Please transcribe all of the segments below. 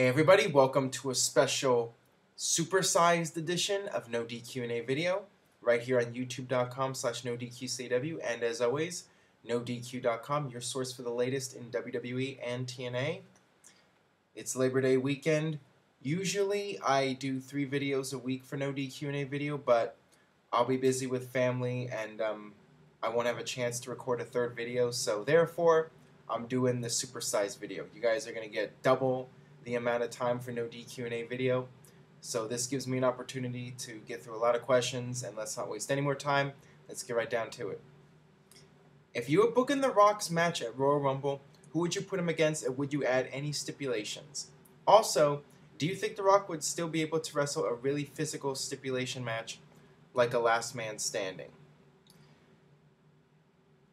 Hey everybody, welcome to a special supersized edition of NoDQ&A video right here on youtube.com/NoDQCW, and as always, NoDQ.com, your source for the latest in WWE and TNA. It's Labor Day weekend. Usually I do 3 videos a week for NoDQ&A video, but I'll be busy with family and I won't have a chance to record a 3rd video, so therefore I'm doing the supersized video. You guys are going to get double the amount of time for NoDQ&A video, so this gives me an opportunity to get through a lot of questions, and let's not waste any more time. Let's get right down to it. If you were booking The Rock's match at Royal Rumble, who would you put him against, and would you add any stipulations? Also, do you think The Rock would still be able to wrestle a really physical stipulation match like a last man standing?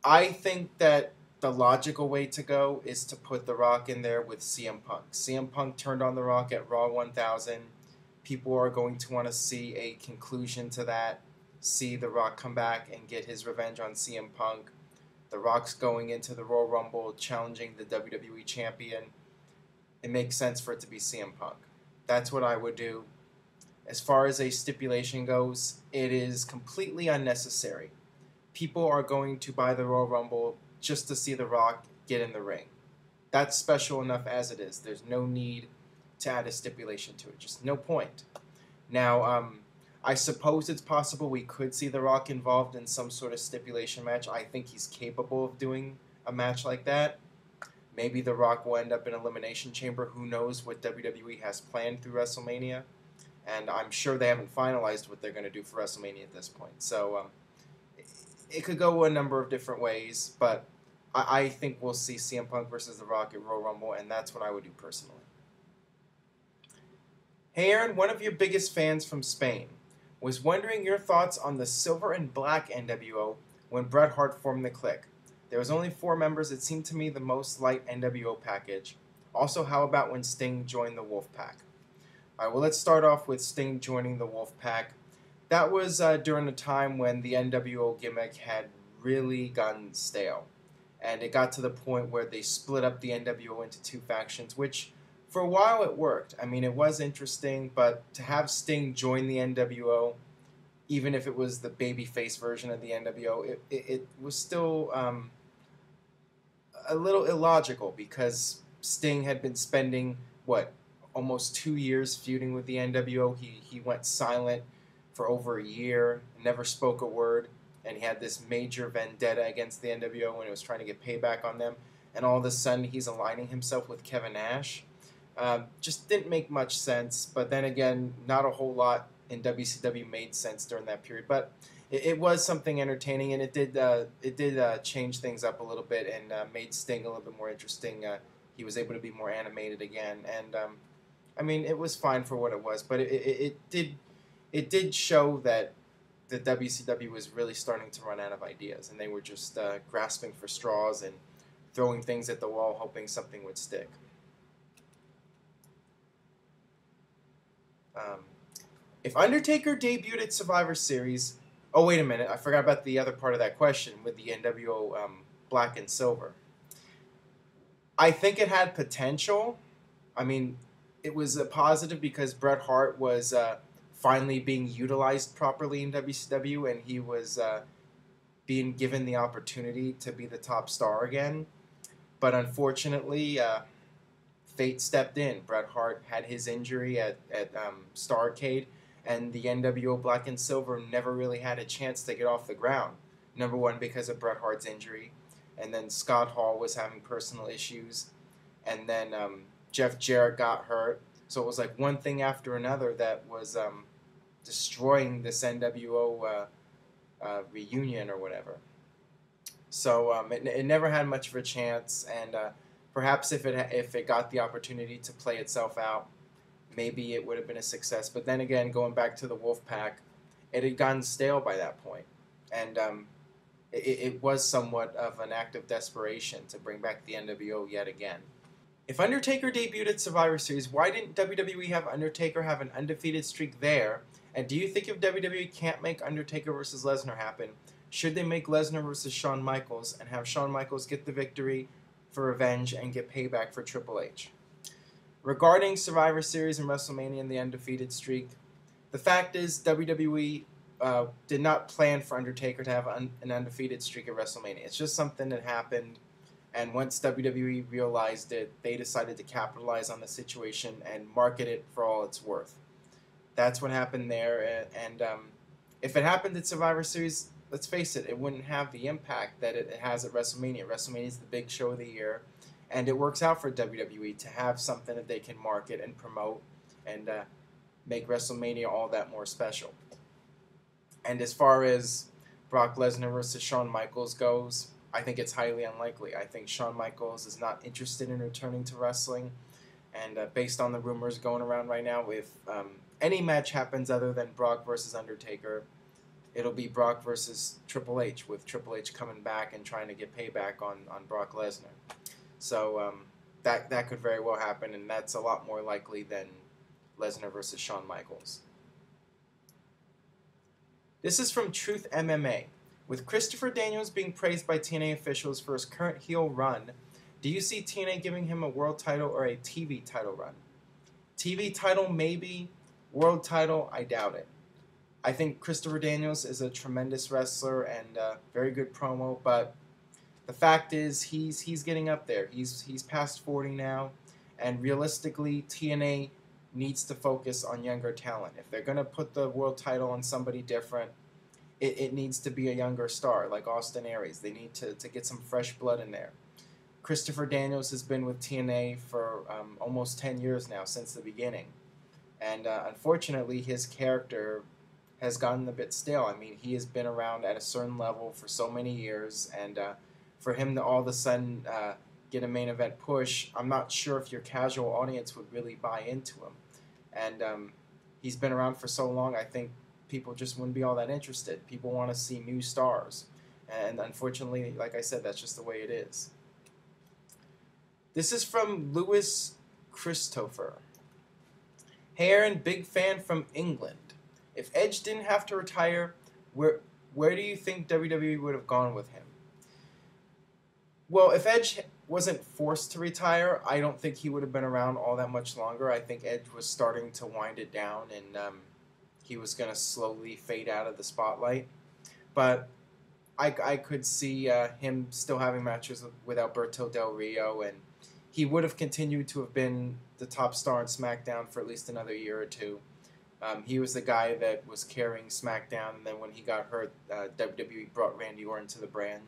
I think that the logical way to go is to put The Rock in there with CM Punk. CM Punk turned on The Rock at Raw 1000. People are going to want to see a conclusion to that, see The Rock come back and get his revenge on CM Punk. The Rock's going into the Royal Rumble challenging the WWE Champion. It makes sense for it to be CM Punk. That's what I would do. As far as a stipulation goes, it is completely unnecessary. People are going to buy the Royal Rumble just to see The Rock get in the ring. That's special enough as it is. There's no need to add a stipulation to it. Just no point. Now, I suppose it's possible we could see The Rock involved in some sort of stipulation match. I think he's capable of doing a match like that. Maybe The Rock will end up in Elimination Chamber. Who knows what WWE has planned through WrestleMania. And I'm sure they haven't finalized what they're going to do for WrestleMania at this point. So, it could go a number of different ways, but I think we'll see CM Punk versus The Rock at Royal Rumble, and that's what I would do personally. Hey Aaron, one of your biggest fans from Spain, was wondering your thoughts on the silver and black NWO when Bret Hart formed the Clique. There was only 4 members. It seemed to me the most light NWO package. Also, how about when Sting joined the Wolfpack? All right, well, let's start off with Sting joining the Wolfpack. That was during a time when the NWO gimmick had really gotten stale. And it got to the point where they split up the NWO into 2 factions, which for a while it worked. I mean, it was interesting, but to have Sting join the NWO, even if it was the babyface version of the NWO, it was still a little illogical because Sting had been spending, almost 2 years feuding with the NWO. He went silent for over a year, never spoke a word, and he had this major vendetta against the NWO when he was trying to get payback on them, and all of a sudden he's aligning himself with Kevin Nash. Just didn't make much sense, but then again, not a whole lot in WCW made sense during that period, but it was something entertaining, and it did change things up a little bit and made Sting a little bit more interesting. He was able to be more animated again, and I mean, it was fine for what it was, but it did show that the WCW was really starting to run out of ideas, and they were just grasping for straws and throwing things at the wall, hoping something would stick. If Undertaker debuted at Survivor Series... Oh, wait a minute. I forgot about the other part of that question with the NWO Black and Silver. I think it had potential. I mean, it was a positive because Bret Hart was... finally being utilized properly in WCW, and he was being given the opportunity to be the top star again. But unfortunately, fate stepped in. Bret Hart had his injury at Starrcade, and the NWO Black and Silver never really had a chance to get off the ground. Number one, because of Bret Hart's injury, and then Scott Hall was having personal issues, and then Jeff Jarrett got hurt. So it was like one thing after another that was destroying this NWO reunion or whatever. So it never had much of a chance, and perhaps if it got the opportunity to play itself out, maybe it would have been a success. But then again, going back to the Wolfpack, it had gotten stale by that point, and it was somewhat of an act of desperation to bring back the NWO yet again. If Undertaker debuted at Survivor Series, why didn't WWE have Undertaker have an undefeated streak there? And do you think if WWE can't make Undertaker versus Lesnar happen, should they make Lesnar versus Shawn Michaels and have Shawn Michaels get the victory for revenge and get payback for Triple H? Regarding Survivor Series and WrestleMania and the undefeated streak, the fact is WWE did not plan for Undertaker to have an undefeated streak at WrestleMania. It's just something that happened, and once WWE realized it, they decided to capitalize on the situation and market it for all it's worth. That's what happened there, and if it happened at Survivor Series, let's face it, it wouldn't have the impact that it has at WrestleMania. WrestleMania is the big show of the year, and it works out for WWE to have something that they can market and promote and make WrestleMania all that more special. And as far as Brock Lesnar versus Shawn Michaels goes, I think it's highly unlikely. I think Shawn Michaels is not interested in returning to wrestling, and based on the rumors going around right now, if any match happens other than Brock versus Undertaker, it'll be Brock versus Triple H, with Triple H coming back and trying to get payback on Brock Lesnar. So that could very well happen, and that's a lot more likely than Lesnar versus Shawn Michaels. This is from Truth MMA. With Christopher Daniels being praised by TNA officials for his current heel run, do you see TNA giving him a world title or a TV title run? TV title, maybe. World title, I doubt it. I think Christopher Daniels is a tremendous wrestler and very good promo, but the fact is he's getting up there. He's past 40 now, and realistically, TNA needs to focus on younger talent. If they're going to put the world title on somebody different, it needs to be a younger star like Austin Aries. They need to get some fresh blood in there. Christopher Daniels has been with TNA for almost 10 years now, since the beginning. And unfortunately, his character has gotten a bit stale. I mean, he has been around at a certain level for so many years, and for him to all of a sudden get a main event push, I'm not sure if your casual audience would really buy into him. And he's been around for so long, I think people just wouldn't be all that interested. People want to see new stars. And unfortunately, like I said, that's just the way it is. This is from Lewis Christopher. Hey Aaron, big fan from England. If Edge didn't have to retire, where do you think WWE would have gone with him? Well, if Edge wasn't forced to retire, I don't think he would have been around all that much longer. I think Edge was starting to wind it down, and he was going to slowly fade out of the spotlight. But I could see him still having matches with Alberto Del Rio, and he would have continued to have been the top star on SmackDown for at least another year or two. He was the guy that was carrying SmackDown, and then when he got hurt, WWE brought Randy Orton to the brand.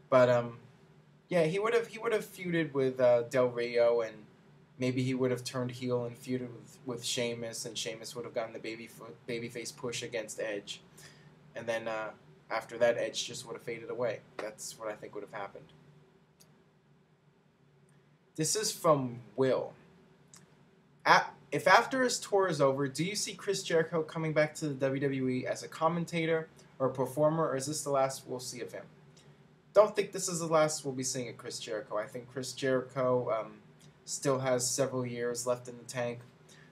But yeah, he would have feuded with Del Rio, and maybe he would have turned heel and feuded with Sheamus, and Sheamus would have gotten the babyface push against Edge, and then after that, Edge just would have faded away. That's what I think would have happened. This is from Will. If after his tour is over, do you see Chris Jericho coming back to the WWE as a commentator or a performer, or is this the last we'll see of him? Don't think this is the last we'll be seeing of Chris Jericho. I think Chris Jericho still has several years left in the tank,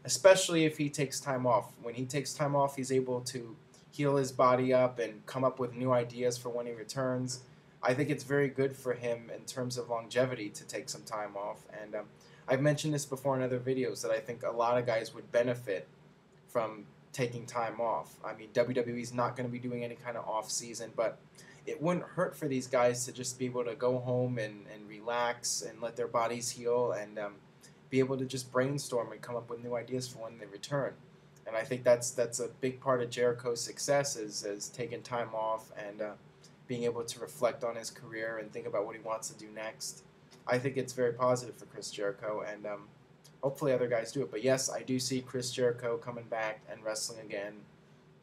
especially if he takes time off. When he takes time off, he's able to heal his body up and come up with new ideas for when he returns. I think it's very good for him in terms of longevity to take some time off, and I've mentioned this before in other videos that I think a lot of guys would benefit from taking time off. I mean, WWE's not going to be doing any kind of off season, but it wouldn't hurt for these guys to just be able to go home and relax and let their bodies heal and be able to just brainstorm and come up with new ideas for when they return. And I think that's a big part of Jericho's success is taking time off and being able to reflect on his career and think about what he wants to do next. I think it's very positive for Chris Jericho, and hopefully other guys do it. But yes, I do see Chris Jericho coming back and wrestling again,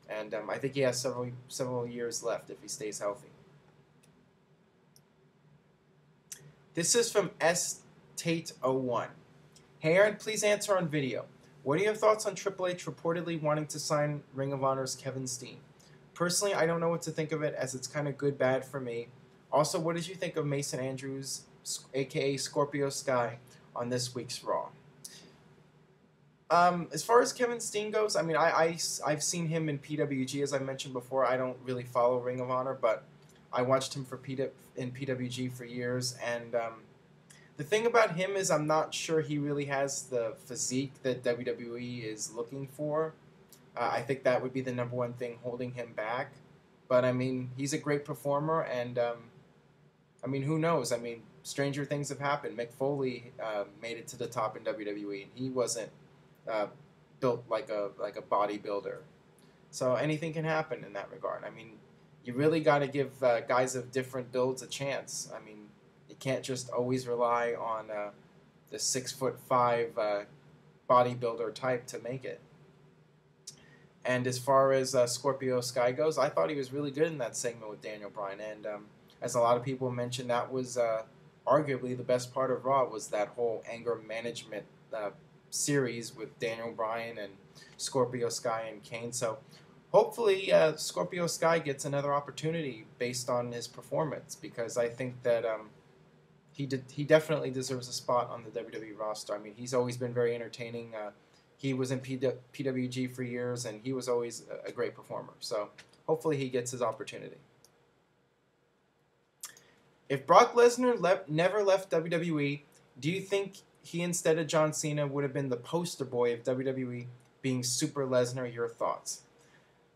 and I think he has several years left if he stays healthy. This is from S-Tate01. Hey Aaron, please answer on video. What are your thoughts on Triple H reportedly wanting to sign Ring of Honor's Kevin Steen? Personally, I don't know what to think of it, as it's kind of good-bad for me. Also, what did you think of Mason Andrews, a.k.a. Scorpio Sky, on this week's Raw? As far as Kevin Steen goes, I mean, I've seen him in PWG, as I mentioned before. I don't really follow Ring of Honor, but I watched him in PWG for years, and The thing about him is I'm not sure he really has the physique that WWE is looking for. I think that would be the number one thing holding him back. But I mean, he's a great performer, and I mean, who knows? I mean, stranger things have happened. Mick Foley made it to the top in WWE, and he wasn't uh, built like a bodybuilder. So anything can happen in that regard. I mean, you really got to give guys of different builds a chance. I mean, you can't just always rely on the 6'5" bodybuilder type to make it. And as far as Scorpio Sky goes, I thought he was really good in that segment with Daniel Bryan. And as a lot of people mentioned, that was arguably the best part of Raw, was that whole anger management series with Daniel Bryan and Scorpio Sky and Kane. So hopefully Scorpio Sky gets another opportunity based on his performance, because I think that he definitely deserves a spot on the WWE roster. I mean, he's always been very entertaining. He was in PWG for years, and he was always a great performer. So hopefully he gets his opportunity. If Brock Lesnar never left WWE, do you think he, instead of John Cena, would have been the poster boy of WWE, being Super Lesnar? Your thoughts?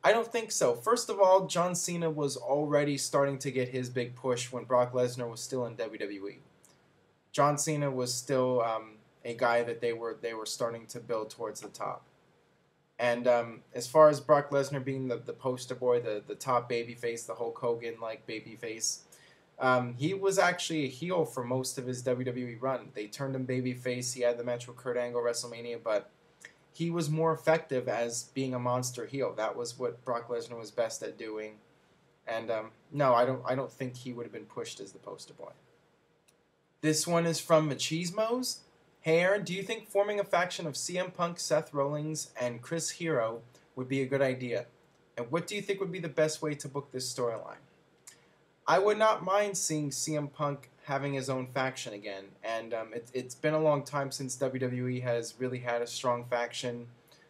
I don't think so. First of all, John Cena was already starting to get his big push when Brock Lesnar was still in WWE. John Cena was still a guy that they were starting to build towards the top. And as far as Brock Lesnar being the poster boy, the top babyface, the Hulk Hogan-like babyface, he was actually a heel for most of his WWE run. They turned him babyface. He had the match with Kurt Angle WrestleMania, but he was more effective as being a monster heel. That was what Brock Lesnar was best at doing. And no, I don't think he would have been pushed as the poster boy. This one is from Machismos. Hey Aaron, do you think forming a faction of CM Punk, Seth Rollins, and Chris Hero would be a good idea? And what do you think would be the best way to book this storyline? I would not mind seeing CM Punk having his own faction again. And it's been a long time since WWE has really had a strong faction.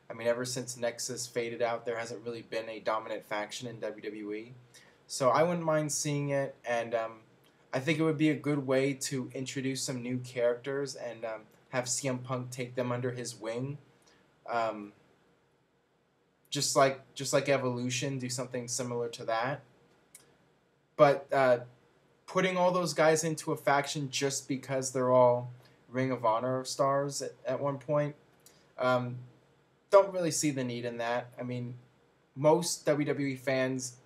I mean, ever since Nexus faded out, there hasn't really been a dominant faction in WWE. So I wouldn't mind seeing it, and I think it would be a good way to introduce some new characters and have CM Punk take them under his wing. Just like Evolution, do something similar to that. But putting all those guys into a faction just because they're all Ring of Honor stars at one point, don't really see the need in that. I mean, most WWE fans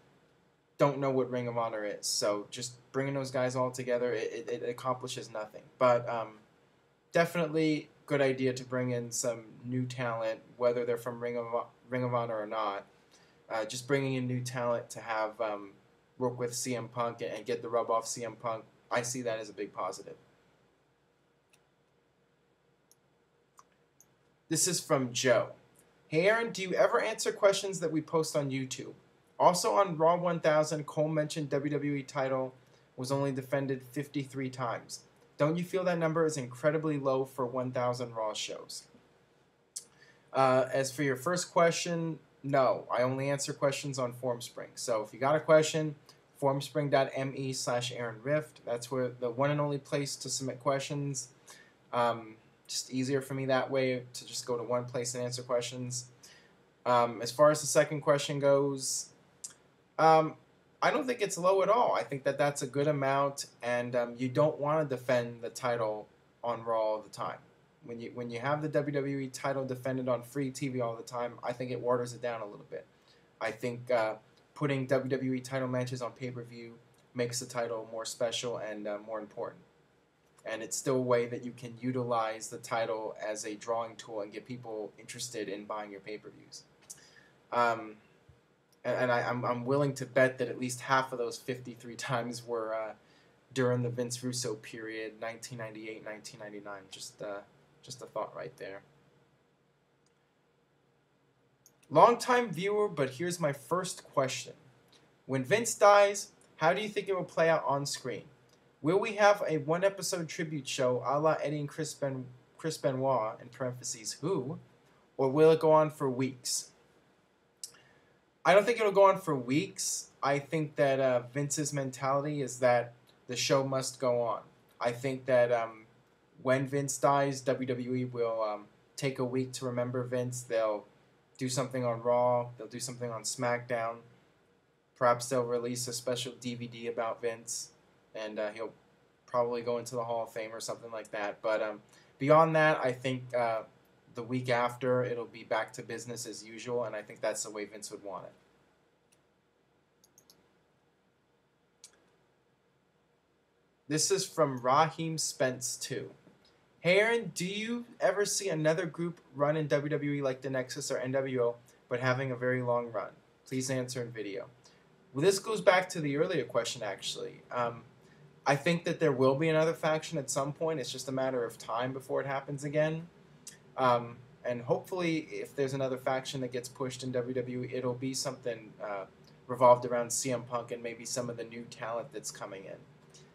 don't know what Ring of Honor is, so just bringing those guys all together, it accomplishes nothing. But definitely good idea to bring in some new talent, whether they're from Ring of Honor or not. Just bringing in new talent to have work with CM Punk and get the rub off CM Punk, I see that as a big positive. This is from Joe. Hey Aaron, do you ever answer questions that we post on YouTube? Also on Raw 1000, Cole mentioned WWE title was only defended 53 times. Don't you feel that number is incredibly low for 1000 Raw shows? As for your first question, no. I only answer questions on FormSpring. So if you got a question, formspring.me/AaronRift. That's where the one and only place to submit questions. Just easier for me that way to just go to one place and answer questions. As far as the second question goes, I don't think it's low at all. I think that that's a good amount, and you don't want to defend the title on Raw all the time. When you have the WWE title defended on free TV all the time, I think it waters it down a little bit. I think putting WWE title matches on pay-per-view makes the title more special and more important. And it's still a way that you can utilize the title as a drawing tool and get people interested in buying your pay-per-views. And I'm willing to bet that at least half of those 53 times were during the Vince Russo period, 1998, 1999. Just a thought right there. Long-time viewer, but here's my first question. When Vince dies, how do you think it will play out on screen? Will we have a one-episode tribute show a la Eddie and Chris Benoit, in parentheses, who? Or will it go on for weeks? I don't think it'll go on for weeks. I think that Vince's mentality is that the show must go on. I think that when Vince dies, WWE will take a week to remember Vince. They'll do something on Raw. They'll do something on SmackDown. Perhaps they'll release a special DVD about Vince, and he'll probably go into the Hall of Fame or something like that. But beyond that, I think the week after, it'll be back to business as usual, and I think that's the way Vince would want it. This is from Raheem Spence 2. Hey Aaron, do you ever see another group run in WWE like the Nexus or NWO, but having a very long run? Please answer in video. Well, this goes back to the earlier question, actually. I think that there will be another faction at some point. It's just a matter of time before it happens again. And hopefully, if there's another faction that gets pushed in WWE, it'll be something revolved around CM Punk and maybe some of the new talent that's coming in.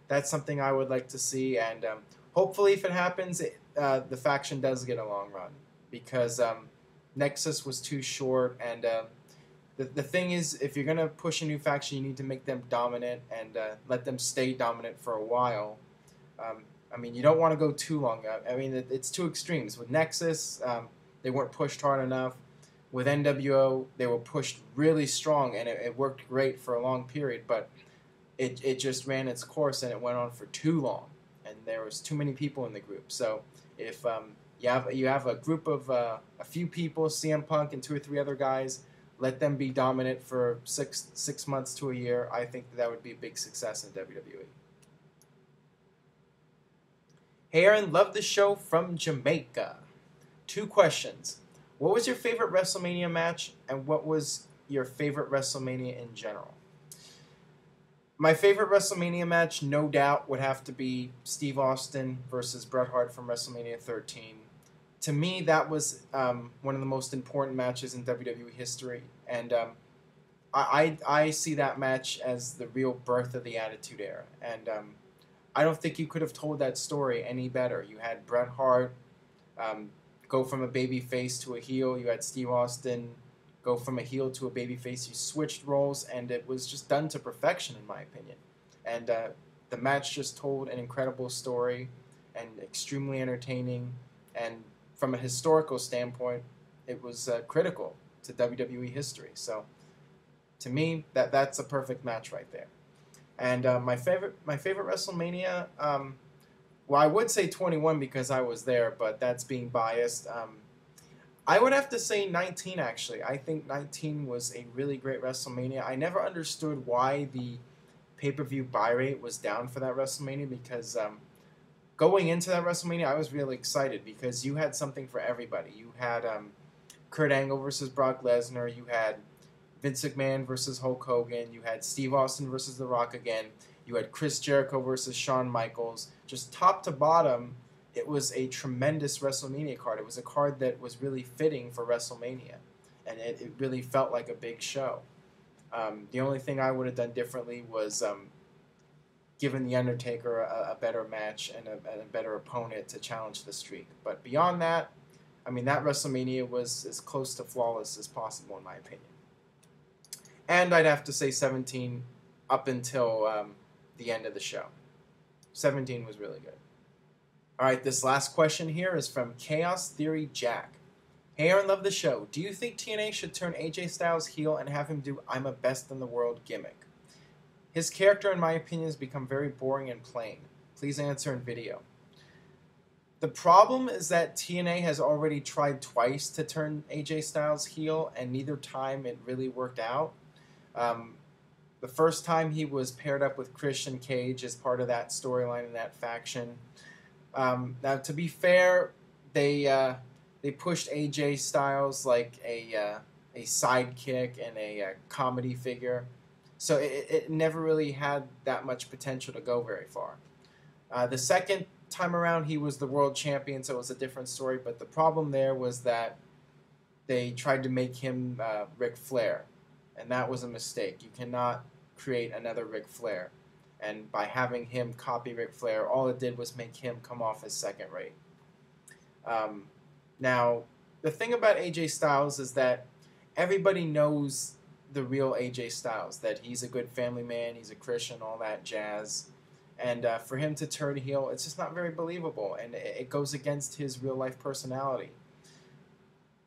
That's something I would like to see, and hopefully, if it happens, the faction does get a long run, because Nexus was too short, and the thing is, if you're going to push a new faction, you need to make them dominant and let them stay dominant for a while. I mean, you don't want to go too long. I mean, it's two extremes. With Nexus, they weren't pushed hard enough. With NWO, they were pushed really strong, and it worked great for a long period, but it just ran its course, and it went on for too long, and there was too many people in the group. So if you have a group of a few people, CM Punk and 2 or 3 other guys, let them be dominant for six months to a year. I think that would be a big success in WWE. Hey Aaron, love the show from Jamaica. 2 questions. What was your favorite WrestleMania match, and what was your favorite WrestleMania in general? My favorite WrestleMania match, no doubt, would have to be Steve Austin versus Bret Hart from WrestleMania 13. To me, that was one of the most important matches in WWE history, and I see that match as the real birth of the Attitude Era. And I don't think you could have told that story any better. You had Bret Hart go from a baby face to a heel. You had Steve Austin go from a heel to a babyface. You switched roles, and it was just done to perfection, in my opinion. And the match just told an incredible story, and extremely entertaining. And from a historical standpoint, it was critical to WWE history. So, to me, that's a perfect match right there. And my favorite WrestleMania, well, I would say 21 because I was there, but that's being biased. I would have to say 19, actually. I think 19 was a really great WrestleMania. I never understood why the pay-per-view buy rate was down for that WrestleMania, because going into that WrestleMania, I was really excited because you had something for everybody. You had Kurt Angle versus Brock Lesnar. You had Vince McMahon versus Hulk Hogan. You had Steve Austin versus The Rock again. You had Chris Jericho versus Shawn Michaels. Just top to bottom, it was a tremendous WrestleMania card. It was a card that was really fitting for WrestleMania, and it really felt like a big show. The only thing I would have done differently was given The Undertaker a better match and a better opponent to challenge the streak. But beyond that, I mean, that WrestleMania was as close to flawless as possible, in my opinion. And I'd have to say 17 up until the end of the show. 17 was really good. All right, this last question here is from Chaos Theory Jack. Hey Aaron, love the show. Do you think TNA should turn AJ Styles heel and have him do I'm a best in the world gimmick? His character, in my opinion, has become very boring and plain. Please answer in video. The problem is that TNA has already tried twice to turn AJ Styles heel, and neither time it really worked out. The first time he was paired up with Christian Cage as part of that storyline and that faction. Now, to be fair, they pushed AJ Styles like a sidekick and a comedy figure, so it never really had that much potential to go very far. The second time around, he was the world champion, so it was a different story. But the problem there was that they tried to make him Ric Flair, and that was a mistake. You cannot create another Ric Flair. And by having him copy Ric Flair, all it did was make him come off as second rate. Now, the thing about AJ Styles is that everybody knows the real AJ Styles, that he's a good family man, he's a Christian, all that jazz. And for him to turn heel, it's just not very believable, and it goes against his real life personality.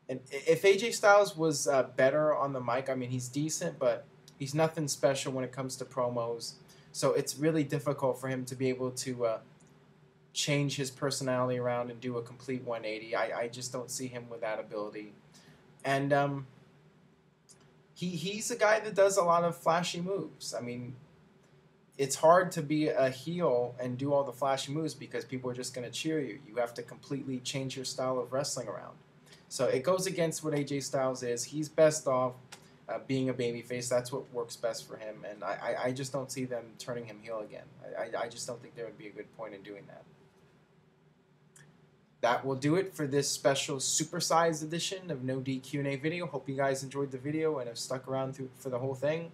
And if AJ Styles was better on the mic, I mean, he's decent, but he's nothing special when it comes to promos. So it's really difficult for him to be able to change his personality around and do a complete 180. I just don't see him with that ability. And he's a guy that does a lot of flashy moves. I mean, it's hard to be a heel and do all the flashy moves because people are just going to cheer you. You have to completely change your style of wrestling around. So it goes against what AJ Styles is. He's best off being a babyface. That's what works best for him. And I just don't see them turning him heel again. I just don't think there would be a good point in doing that. That will do it for this special supersized edition of No DQ&A video. Hope you guys enjoyed the video and have stuck around for the whole thing.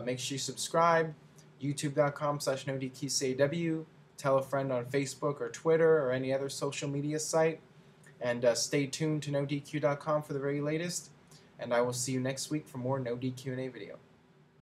Make sure you subscribe. YouTube.com/NoDQ&AV. Tell a friend on Facebook or Twitter or any other social media site. And stay tuned to NoDQ.com for the very latest. And I will see you next week for more No DQ&A video.